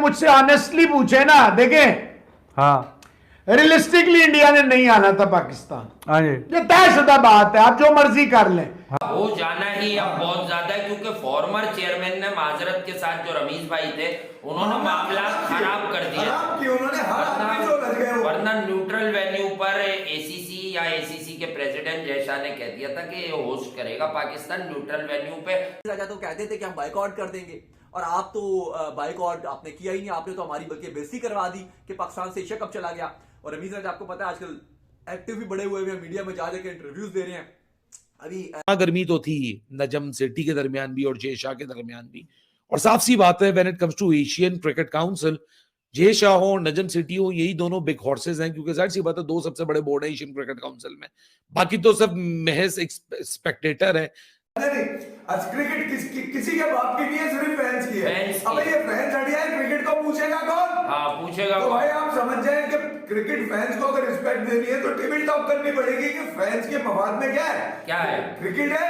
मुझसे ऑनेस्टली पूछे ना, देखें, हाँ रियलिस्टिकली इंडिया ने नहीं आना था पाकिस्तान। हाँ जी, ये तयशुदा बात है, आप जो मर्जी कर लें। हो जाना ही अब बहुत ज्यादा है, क्योंकि फॉर्मर चेयरमैन ने माजरत के साथ जो रमीज भाई थे उन्होंने मामला खराब कर दिया। वरना न्यूट्रल वेन्यू पर एसीसी या एसीसी के प्रेसिडेंट जयशाह ने कह दिया था कि ये होस्ट करेगा पाकिस्तान न्यूट्रल वेन्यू पे। राजा तो कहते थे कि हम बाइकआउट कर देंगे, और आप तो बाइकआउट आपने किया ही नहीं, आपने तो हमारी बल्कि बेइज्जती करवा दी कि पाकिस्तान से एशिया कप चला गया। और रमीज राजा आपको पता है आजकल एक्टिव भी बड़े हुए हैं, मीडिया में जा जाकर इंटरव्यूज दे रहे हैं। अभी गर्मी तो थी नजम सेठी के दरमियान भी और जय शाह के दरमियान भी, और साफ सी बात है when it comes to Asian cricket council, Jay Shah हो और नजम सेठी हो, यही दोनों बिग हॉर्सेस हैं, क्योंकि जाहिर सी बात है दो सबसे बड़े बोर्ड है एशियन क्रिकेट काउंसिल में, बाकी तो सब महज स्पेक्टेटर है। आज क्रिकेट किसी के बाप की नहीं है, सिर्फ फैंस की है। अब ये फैंस हटिया है, क्रिकेट को पूछेगा कौन? हाँ पूछेगा तो भाई आप समझ जाए कि क्रिकेट फैंस को अगर रिस्पेक्ट देनी है तो टेबल टॉप करनी पड़ेगी कि फैंस के मफाद में क्या है, क्रिकेट है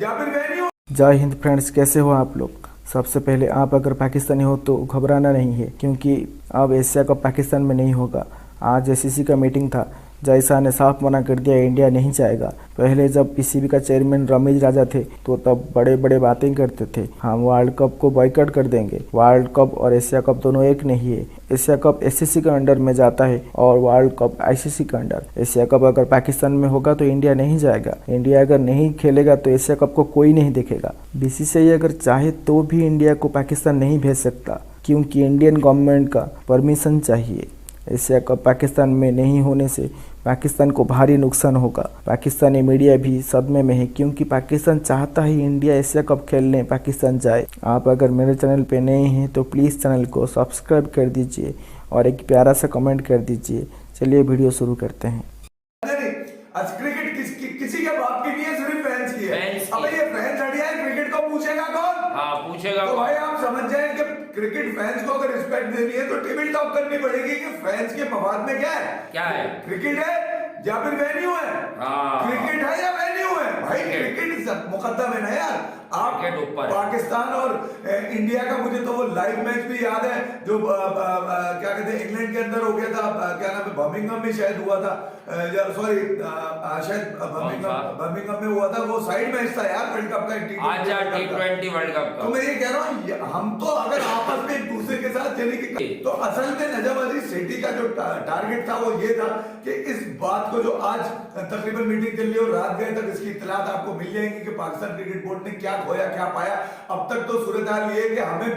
या फिर वेन्यू। जय हिंद फ्रेंड्स, कैसे हो आप लोग। सबसे पहले आप अगर पाकिस्तानी हो तो घबराना नहीं है, क्योंकि अब एशिया कप पाकिस्तान में नहीं होगा। आज एसीसी का मीटिंग था, जय शाह ने साफ मना कर दिया इंडिया नहीं जाएगा। पहले जब पीसीबी का चेयरमैन रमीज राजा थे तो तब बड़े बड़े बातें करते थे, हम वर्ल्ड कप को बॉयकॉट कर देंगे। वर्ल्ड कप और एशिया कप दोनों एक नहीं है। एशिया कप एसीसी के अंडर में जाता है और वर्ल्ड कप आईसीसी के अंडर। एशिया कप अगर पाकिस्तान में होगा तो इंडिया नहीं जाएगा। इंडिया अगर नहीं खेलेगा तो एशिया कप को कोई नहीं देखेगा। बीसीसीआई अगर चाहे तो भी इंडिया को पाकिस्तान नहीं भेज सकता, क्योंकि इंडियन गवर्नमेंट का परमिशन चाहिए। एशिया कप पाकिस्तान में नहीं होने से पाकिस्तान को भारी नुकसान होगा। पाकिस्तानी मीडिया भी सदमे में है, क्योंकि पाकिस्तान चाहता है इंडिया एशिया कप खेलने पाकिस्तान जाए। आप अगर मेरे चैनल पे नए हैं तो प्लीज़ चैनल को सब्सक्राइब कर दीजिए और एक प्यारा सा कमेंट कर दीजिए। चलिए वीडियो शुरू करते हैं। आज क्रिकेट किसी के बाप की नहीं है, सिर्फ फैंस की है। अब ये फैंस हटिया है, क्रिकेट को पूछेगा कौन? हाँ पूछेगा। तो भाई आप समझ जाए कि क्रिकेट फैंस को अगर रिस्पेक्ट देनी है तो टेबल टॉप करनी पड़ेगी कि फैंस के मफाद में क्या है, क्रिकेट है या फिर वेन्यू है। क्रिकेट है या वेन्यू है, भाई क्रिकेट मुकद्दम है ना यार। आप पाकिस्तान और इंडिया का, मुझे तो वो लाइव मैच भी याद है जो क्या कहते हैं इंग्लैंड के अंदर हो गया था, क्या नाम है, बर्मिंघम में शायद हुआ था, सॉरी शायद बर्मिंघम में हुआ था। वो साइड मैच था यार वर्ल्ड कप का, T20 वर्ल्ड कप का। तो मैं ये कह रहा हूँ हम तो अगर आपस में एक दूसरे के साथ चले कि, तो असल में नजम अली सेठी का जो टारगेट था वो ये था कि इस बात को जो आज तकरीबन मीटिंग चल रही है और रात गए तक इसकी इत्तलात आपको मिल जाएंगी कि पाकिस्तान क्रिकेट बोर्ड ने क्या खोया क्या पाया। अब तक तो सूरत हाल ये है कि हमें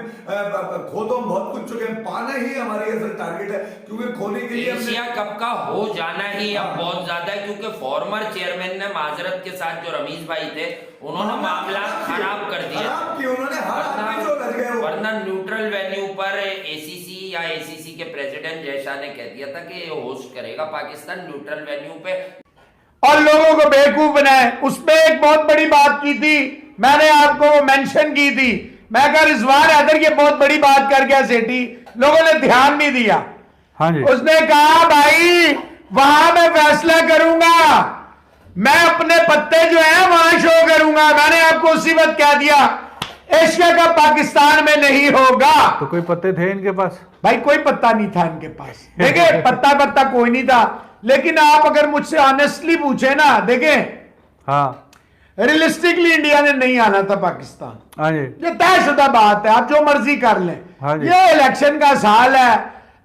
खो तो हम बहुत कुछ चुके हैं, पाना ही हमारी असल टारगेट है, क्योंकि खोने के लिए एशिया कप का हो जाना ही अब बहुत ज्यादा है, क्योंकि फॉर्मर चेयरमैन ने माजरत के साथ जो रमीज भाई थे उन्होंने मामला खराब कर दिया। वरना न्यूट्रल वेन्यू पर एसीसी या एसीसी के प्रेसिडेंट जयशाह ने कह दिया था कि ये होस्ट करेगा पाकिस्तान न्यूट्रल वेन्यू पे, और लोगों को बेवकूफ बनाए। उसमें एक बहुत बड़ी बात की थी, मैंने आपको वो मेंशन की थी, मैं कहा रिजवान हैदर ये बहुत बड़ी बात कर गया सेठी, लोगों ने ध्यान नहीं दिया। हाँ जी। उसने कहा भाई वहां मैं फैसला करूंगा, मैं अपने पत्ते जो है वहां शो करूंगा। मैंने आपको उसी वक्त कह दिया एशिया कप पाकिस्तान में नहीं होगा। तो कोई पत्ते थे इनके पास? भाई कोई पत्ता नहीं था इनके पास, देखिए पत्ता कोई नहीं था। लेकिन आप अगर मुझसे ऑनेस्टली पूछे ना, देखें, हाँ रियलिस्टिकली इंडिया ने नहीं आना था पाकिस्तान। हाँ जी, ये तयशुदा बात है, आप जो मर्जी कर लें। हाँ जी। ये इलेक्शन का साल है,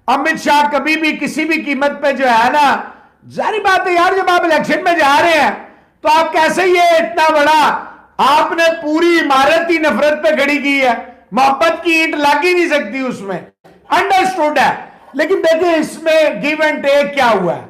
अमित शाह कभी भी किसी भी कीमत पे जो है ना, जारी बात है यार, जब आप इलेक्शन में जा रहे हैं तो आप कैसे ये इतना बड़ा, आपने पूरी इमारत ही नफरत पे खड़ी की है, मोहब्बत की ईंट लग ही नहीं सकती उसमें, अंडरस्टूड है। लेकिन देखिए इसमें गिव एंड टेक क्या हुआ है,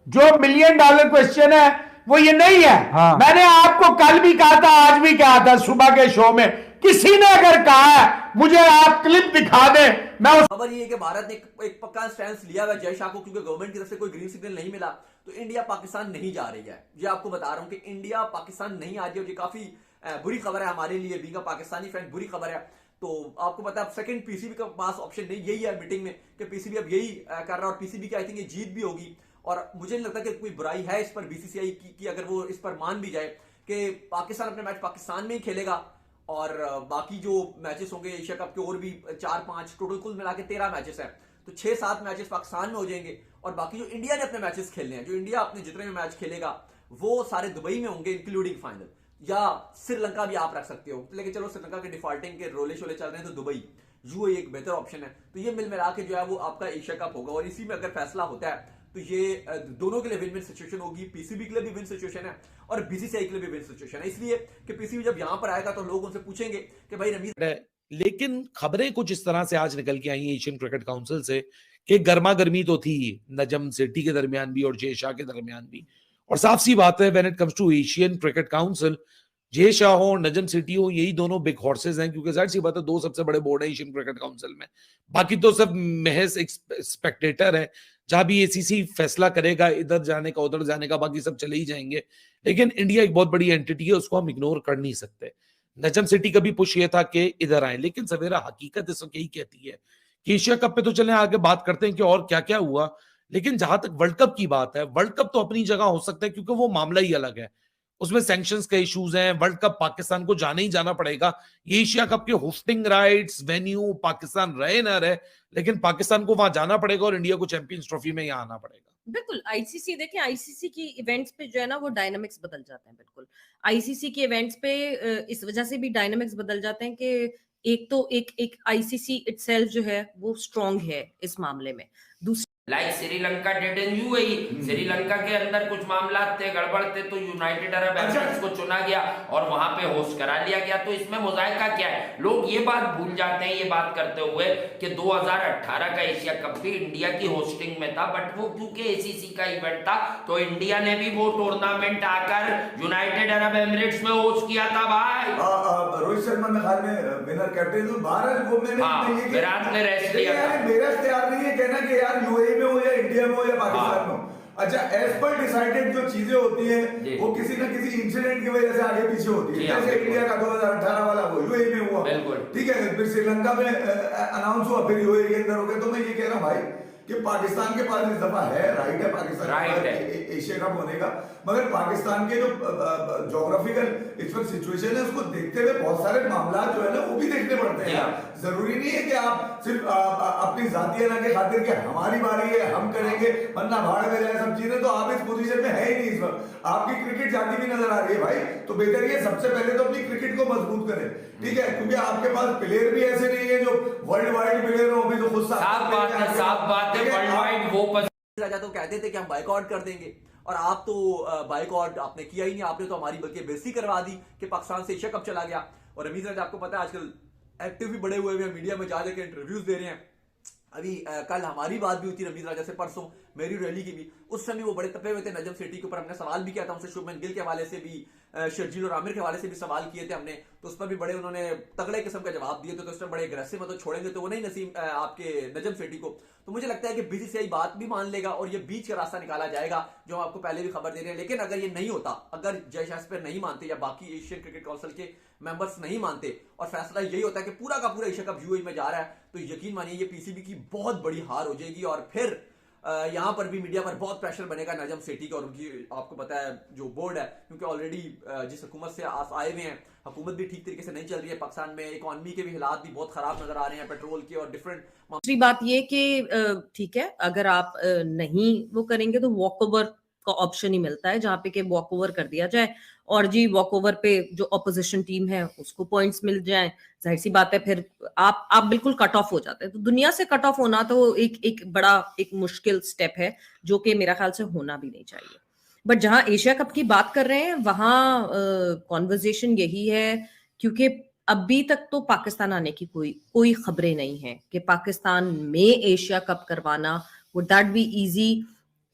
जो $1 मिलियन क्वेश्चन है वो ये नहीं है। हाँ। मैंने आपको कल भी कहा था, आज भी कहा था सुबह के शो में, किसी ने अगर कहा है मुझे आप क्लिप दिखा दें, मैं उस खबर ये है कि भारत ने एक पक्का स्टैंड लिया हुआ जय शाह को, क्योंकि गवर्नमेंट की तरफ से कोई ग्रीन सिग्नल नहीं मिला तो इंडिया पाकिस्तान नहीं जा रही है। ये आपको बता रहा हूं कि इंडिया पाकिस्तान नहीं आ रही है, और ये काफी बुरी खबर है हमारे लिए, बीइंग अ पाकिस्तानी फैन बुरी खबर है। तो आपको पता है अब सेकंड पीसीबी का पास ऑप्शन नहीं यही है मीटिंग में कि पीसीबी अब यही कर रहा है, और पीसीबी की आई थिंक ये जीत भी होगी। और मुझे नहीं लगता कि कोई बुराई है इस पर बीसीसीआई की अगर वो इस पर मान भी जाए कि पाकिस्तान अपने मैच पाकिस्तान में ही खेलेगा और बाकी जो मैचेस होंगे एशिया कप के और भी 4-5 टोटल कुल मिला के 13 मैचेस हैं, तो 6-7 मैचेस पाकिस्तान में हो जाएंगे और बाकी जो इंडिया ने अपने मैचेस खेलने हैं, जो इंडिया अपने जितने भी मैच खेलेगा वो सारे दुबई में होंगे इंक्लूडिंग फाइनल, या श्रीलंका भी आप रख सकते हो, लेकिन चलो श्रीलंका के डिफॉल्टिंग के रोले शोले चल रहे हैं तो दुबई यूएई एक बेहतर ऑप्शन है। तो ये मिल मिला के जो है वो आपका एशिया कप होगा और इसी में अगर फैसला होता है तो ये दोनों के लिए विन विन सिचुएशन होगी, पीसीबी के लिए भी विन सिचुएशन है और बीसीसीआई के लिए भी विन सिचुएशन है, इसलिए कि पीसीबी जब यहां पर आएगा तो लोग उनसे पूछेंगे कि भाई रमीज। लेकिन खबरें कुछ इस तरह से आज निकल के आई एशियन क्रिकेट काउंसिल से कि गर्मा गर्मी तो थी नजम सेठी के दरमियान भी और जय शाह के दरमियान भी, और साफ सी बात है when it comes to Asian cricket council, Jay Shah हो नजम सेठी हो यही दोनों बिग हॉर्सेज हैं, क्योंकि जाहिर सी बात है दो सबसे बड़े बोर्ड है एशियन क्रिकेट काउंसिल में, बाकी तो सब महज एक स्पेक्टेटर है, जहां भी एसीसी फैसला करेगा इधर जाने का उधर जाने का बाकी सब चले ही जाएंगे। लेकिन इंडिया एक बहुत बड़ी एंटिटी है, उसको हम इग्नोर कर नहीं सकते। नजम सेठी का भी पुश ये था कि इधर आए, लेकिन सवेरा हकीकत इस वक्त यही कहती है कि एशिया कप पे तो चले आगे बात करते हैं कि और क्या क्या हुआ, लेकिन जहां तक वर्ल्ड कप की बात है, वर्ल्ड कप तो अपनी जगह हो सकता है क्योंकि वो मामला ही अलग है, उसमें सैंक्शंस के इश्यूज हैं, वर्ल्ड कप पाकिस्तान को जाने ही जाना पड़ेगा। ये एशिया कप के होस्टिंग राइट्स वेन्यू पाकिस्तान रहे ना रहे, लेकिन पाकिस्तान को वहां जाना पड़ेगा और इंडिया को चैंपियंस ट्रॉफी में यहाँ आना पड़ेगा। बिल्कुल आईसीसी देखें, आईसीसी की इवेंट्स पे जो है ना वो डायनामिक्स बदल जाते हैं। बिल्कुल आईसीसी के इवेंट्स पे इस वजह से भी डायनामिक्स बदल जाते हैं कि एक तो एक आईसीसी इटसेल्फ जो है वो स्ट्रांग है इस मामले में, दूसरी like Sri Lanka did in UAE, Sri Lanka के अंदर कुछ मामला थे गड़बड़ थे तो यूनाइटेड अरब एमिरेट्स को चुना गया और वहां पे होस्ट करा लिया गया। तो इसमें मुजाहिका क्या है, लोग ये बात भूल जाते हैं ये बात करते हुए कि 2018 का एशिया कप भी इंडिया की होस्टिंग में था, बट वो क्योंकि एसीसी का इवेंट था तो इंडिया ने भी वो टूर्नामेंट आकर यूनाइटेड अरब एमिरेट्स में होस्ट किया था। भाई रोहित शर्मा में हाल में विनर कैप्टन भारत वो विराट ने रेस्ट लिया था। मेरा इख्तियार नहीं है कहना कि यार यूएई में हो या इंडिया में हो या पाकिस्तान में हो। अच्छा एज पर डिसाइडेड जो चीजें होती हैं वो किसी ना किसी इंसिडेंट की वजह से आगे पीछे होती है, जैसे इंडिया का 2018 वाला वो यूएई में हुआ, ठीक है, फिर श्रीलंका में अनाउंस हुआ, फिर यूएई के अंदर हो गया। तो मैं ये कह रहा हूं भाई कि पाकिस्तान के पास इस दफा है राइट है पाकिस्तान एशिया कप होने का, मगर पाकिस्तान के जो ज्योग्राफिकल इस वक्त सिचुएशन है उसको देखते हुए बहुत सारे मामला जो है ना वो भी देखने पड़ते हैं। जरूरी नहीं है कि आप सिर्फ अपनी जातीयता के खातिर कि हमारी बारी है हम करेंगे वरना भाड़ में जाए सब चीजें, तो आप इस पोजीशन में है ही नहीं इस वक्त। आपकी क्रिकेट जाती भी नजर आ रही है भाई, तो बेहतर ये सबसे पहले तो अपनी क्रिकेट को मजबूत करें, ठीक है, क्योंकि आपके पास प्लेयर भी ऐसे नहीं है जो वर्ल्ड वाइड प्लेयर हो, अभी तो खुद साफ बात है वर्ल्ड वाइड वो राजा तो कहते थे कि हम बाइकआउट कर देंगे और आप तो बाइकआउट आपने किया ही नहीं, आपने तो हमारी बल्कि बेइज्जती करवा दी कि पाकिस्तान से एशिया कप चला गया। और रमीज राजा आपको पता है आजकल एक्टिव भी बड़े हुए हैं, मीडिया में जा जाकर इंटरव्यूज दे रहे हैं। अभी कल हमारी बात भी हुई थी रमीज राजा से, परसों मेरी रैली की भी, उस समय वो बड़े तपे हुए थे नजम सेठी के ऊपर, हमने सवाल भी किया था उनसे, शुभमन गिल के हवाले से भी, शर्जील और आमिर के हवाले से भी सवाल किए थे हमने, तो उस पर भी बड़े उन्होंने तगड़े किस्म का जवाब दिए थे। तो उसमें बड़े अग्रेसिव मतलब छोड़ेंगे तो वो नहीं नसीम आपके नजम सेठी को। तो मुझे लगता है कि बीसीसीआई बात भी मान लेगा और ये बीच का रास्ता निकाला जाएगा जो हम आपको पहले भी खबर दे रहे हैं। लेकिन अगर ये नहीं होता, अगर जय शाह पर नहीं मानते या बाकी एशियन क्रिकेट काउंसिल के मेंबर्स नहीं मानते और फैसला यही होता है कि पूरा का पूरा एशिया कप यूएई में जा रहा है, तो यकीन मानिए ये पीसीबी की बहुत बड़ी हार हो जाएगी और फिर यहाँ पर भी मीडिया पर बहुत प्रेशर बनेगा नजम सेठी का और उनकी, आपको पता है जो बोर्ड है, क्योंकि ऑलरेडी जिस हुकूमत से आए हुए हैं, हुकूमत भी ठीक तरीके से नहीं चल रही है पाकिस्तान में, इकोनॉमी के भी हालात भी बहुत खराब नजर आ रहे हैं, पेट्रोल के और डिफरेंट। दूसरी बात ये कि ठीक है अगर आप नहीं वो करेंगे तो वॉक ओवर का ऑप्शन ही मिलता है, जहाँ पे कि वॉक ओवर कर दिया जाए और जी वॉक ओवर पे जो ऑपोजिशन टीम है उसको पॉइंट्स मिल जाए, जाहिर सी बात है फिर आप बिल्कुल कट ऑफ हो जाते हैं। तो दुनिया से कट ऑफ होना तो एक बड़ा एक मुश्किल स्टेप है जो कि मेरा ख्याल से होना भी नहीं चाहिए। बट जहां एशिया कप की बात कर रहे हैं वहां कॉन्वर्जेशन यही है, क्योंकि अभी तक तो पाकिस्तान आने की कोई खबरें नहीं है कि पाकिस्तान में एशिया कप करवाना वुड दैट बी इजी।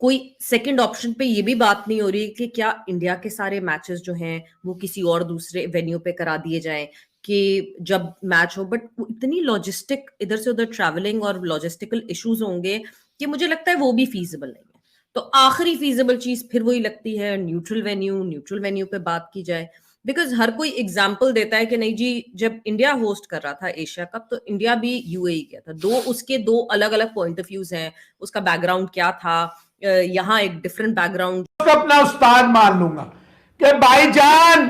कोई सेकंड ऑप्शन पे ये भी बात नहीं हो रही कि क्या इंडिया के सारे मैचेस जो हैं वो किसी और दूसरे वेन्यू पे करा दिए जाएं कि जब मैच हो, बट इतनी लॉजिस्टिक इधर से उधर ट्रैवलिंग और लॉजिस्टिकल इश्यूज होंगे कि मुझे लगता है वो भी फीजिबल नहीं है। तो आखिरी फीजिबल चीज फिर वही लगती है न्यूट्रल वेन्यू पे बात की जाए, बिकॉज हर कोई एग्जाम्पल देता है कि नहीं जी जब इंडिया होस्ट कर रहा था एशिया कप तो इंडिया भी यूएई गया था, उसके दो अलग अलग पॉइंट ऑफ व्यूज हैं, उसका बैकग्राउंड क्या था, यहाँ एक डिफरेंट बैकग्राउंड। अपना उस्ताद मान लूंगा कि भाईजान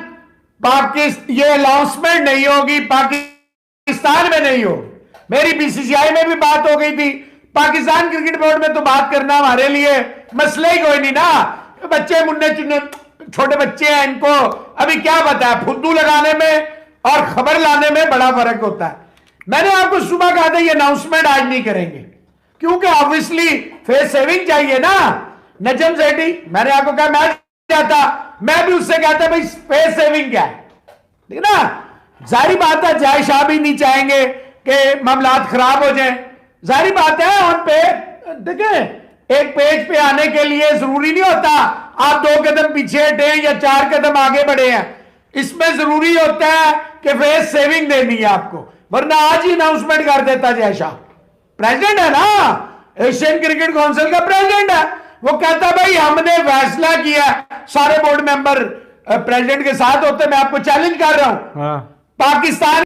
ये अनाउंसमेंट नहीं होगी, पाकिस्तान में नहीं होगी। मेरी बीसीसीआई में भी बात हो गई थी, पाकिस्तान क्रिकेट बोर्ड में तो बात करना हमारे लिए मसला ही कोई नहीं ना। बच्चे मुन्ने चुन्ने छोटे बच्चे हैं, इनको अभी क्या पता है, फुद्दू लगाने में और खबर लाने में बड़ा फर्क होता है। मैंने आपको सुबह कहा था ये अनाउंसमेंट आज नहीं करेंगे, क्योंकि ऑब्वियसली फेस सेविंग चाहिए ना। नजम सेठी, मैंने आपको कहा मैं जाता, मैं भी उससे कहता भाई फेस सेविंग क्या है, ठीक ना। जाहिर बात है जय शाह भी नहीं चाहेंगे कि मामलात खराब हो जाएं, जाहिर बात है। उन पे देखें, एक पेज पे आने के लिए जरूरी नहीं होता आप 2 कदम पीछे हटे या 4 कदम आगे बढ़े हैं, इसमें जरूरी होता है कि फेस सेविंग देनी है आपको, वरना आज ही अनाउंसमेंट कर देता जय शाह। प्रेसिडेंट है ना, एशियन क्रिकेट काउंसिल का प्रेसिडेंट है, वो कहता भाई हमने फैसला किया, सारे बोर्ड मेंबर प्रेसिडेंट के साथ होते। मैं आपको चैलेंज कर रहा हूं, हाँ। पाकिस्तान